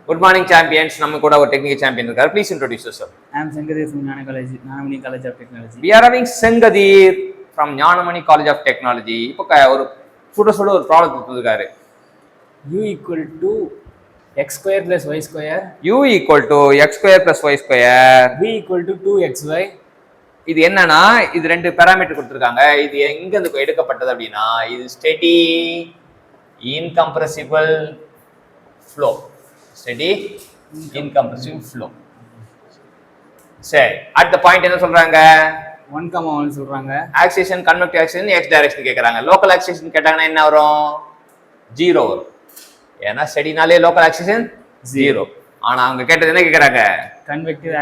Good morning, champions. நம்ம கூட ஒரு technical champion இருக்காரு. Please introduce yourself. I am Sengadir from Gnanamani College of Technology. We are having Sengadir from Gnanamani College of Technology. இப்போ ஒரு சுட ஒரு problem கொடுத்திருக்காரு. U equal to x square plus y square. U equal to x square plus y square. V equal to 2xy. இது என்னன்னா இது ரெண்டு parameter கொடுத்திருக்காங்க. இது எங்க இருந்து எடுக்கப்பட்டது அப்படினா இது steady incompressible flow. Steady incompressible flow. சரி அடுத்த பாயிண்ட் என்ன சொல்றாங்க 1,1 சொல்றாங்க. Oscillation convective acceleration x direction கேக்குறாங்க. லோக்கல் ஆக்சிலேஷன் கேட்டாங்கன்னா என்ன வரும் 0 வரும். ஏன்னா ஸ்டெடினாலே லோக்கல் ஆக்சிலேஷன் 0. ஆனா அவங்க கேட்டது என்ன கேக்குறாங்க convective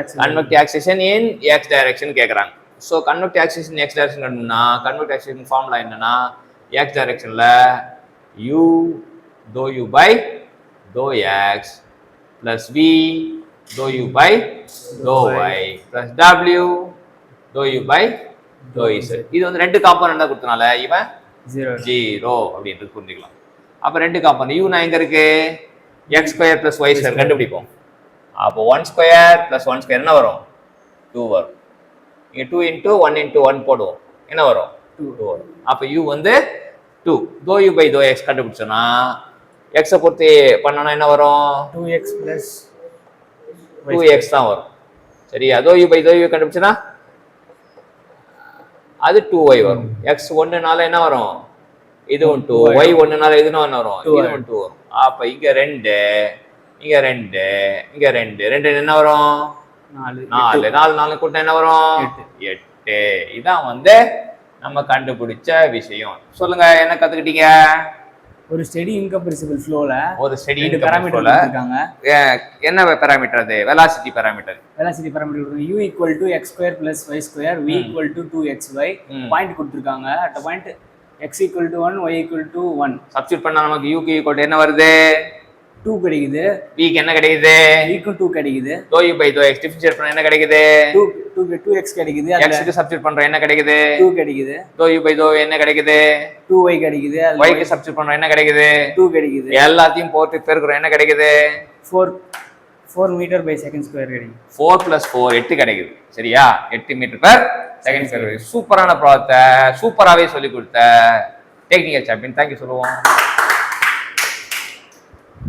acceleration in x direction கேக்குறாங்க. So convective acceleration x direction கண்டுனா கன்வெக்டிவ் ஆக்சிலேஷன் ஃபார்முலா என்னன்னா x டைரக்ஷன்ல u dou u by dou x plus v dou u by dou y plus w dou u by dou z. இது வந்து ரெண்டு காம்போனன்ட்டா கொடுத்தனால இவன் 0 அப்படின்றது புரிஞ்சுக்கலாம். அப்ப ரெண்டு காம்போனன்ட் u எங்க இருக்கு x square plus y square கண்டுபிடிப்போம். அப்போ 1 square plus 1 square என்ன வரும் 2 வரும். இங்க 2 into 1 into 1 போடுவோம் என்ன வரும் 2 வரும். அப்ப u வந்து 2 dou u by dou x கண்டுபிடிச்சோம்னா x பொறுத்து பண்ணனா என்ன வரும் 2x plus 2x தான் வரும். சரியா dou u by dou u கண்டுபிடிச்சனா அது 2y வரும். x 1 நால என்ன வரும் இதுவும் 2 y 1 நால இதுவும் 1 வரும் இதுவும் 2 வரும். அப்ப இங்க 2 இங்க 2 இங்க 2 2 என்ன வரும் 4 4 4 கூட்ட என்ன வரும் 8. இதான் வந்து நம்ம கண்டுபிடிச்ச விஷயம். சொல்லுங்க என்ன கத்துக்கிட்டீங்க ஒரு ஸ்டெடி இன்கம்ப்ரெசிபிள் ஃப்ளோல ஒரு ஸ்டெடி பாராமீட்டர் கொடுத்திருக்காங்க. என்ன பாராமீட்டர் அது velocity parameter u equal to x square plus y square v equal to 2xy point கொடுத்திருக்காங்க. At point x equal to 1 y equal to 1 substitute பண்ணா நமக்கு u equal to என்ன வருது 2 கிடைக்குது. v க்கு என்ன கிடைக்குது v க்கு 2 கிடைக்குது. dou u by dou x differentiate பண்ணா என்ன கிடைக்குது 2x கிடைக்குது. x க்கு சப்ஸ்டிட்யூட் பண்றோம் என்ன கிடைக்குது 2 கிடைக்குது. dou u by dou என்ன கிடைக்குது 2y கிடைக்குது. y க்கு சப்ஸ்டிட்யூட் பண்றோம் என்ன கிடைக்குது 2 கிடைக்குது. எல்லாத்தையும் போட்டு பெருக்குறோம் என்ன கிடைக்குது 4 மீட்டர் பை செகண்ட் ஸ்கொயர் கிடைக்குது. 4 + 4 8 கிடைக்குது. சரியா 8 மீட்டர் பர் செகண்ட் ஸ்கொயர். சூப்பரான ப்ராப்ளத்தை சூப்பராகவே சொல்லி கொடுத்த டெக்னிக்கல் சாம்பியன். தேங்க்யூ சொல்லுவோம்.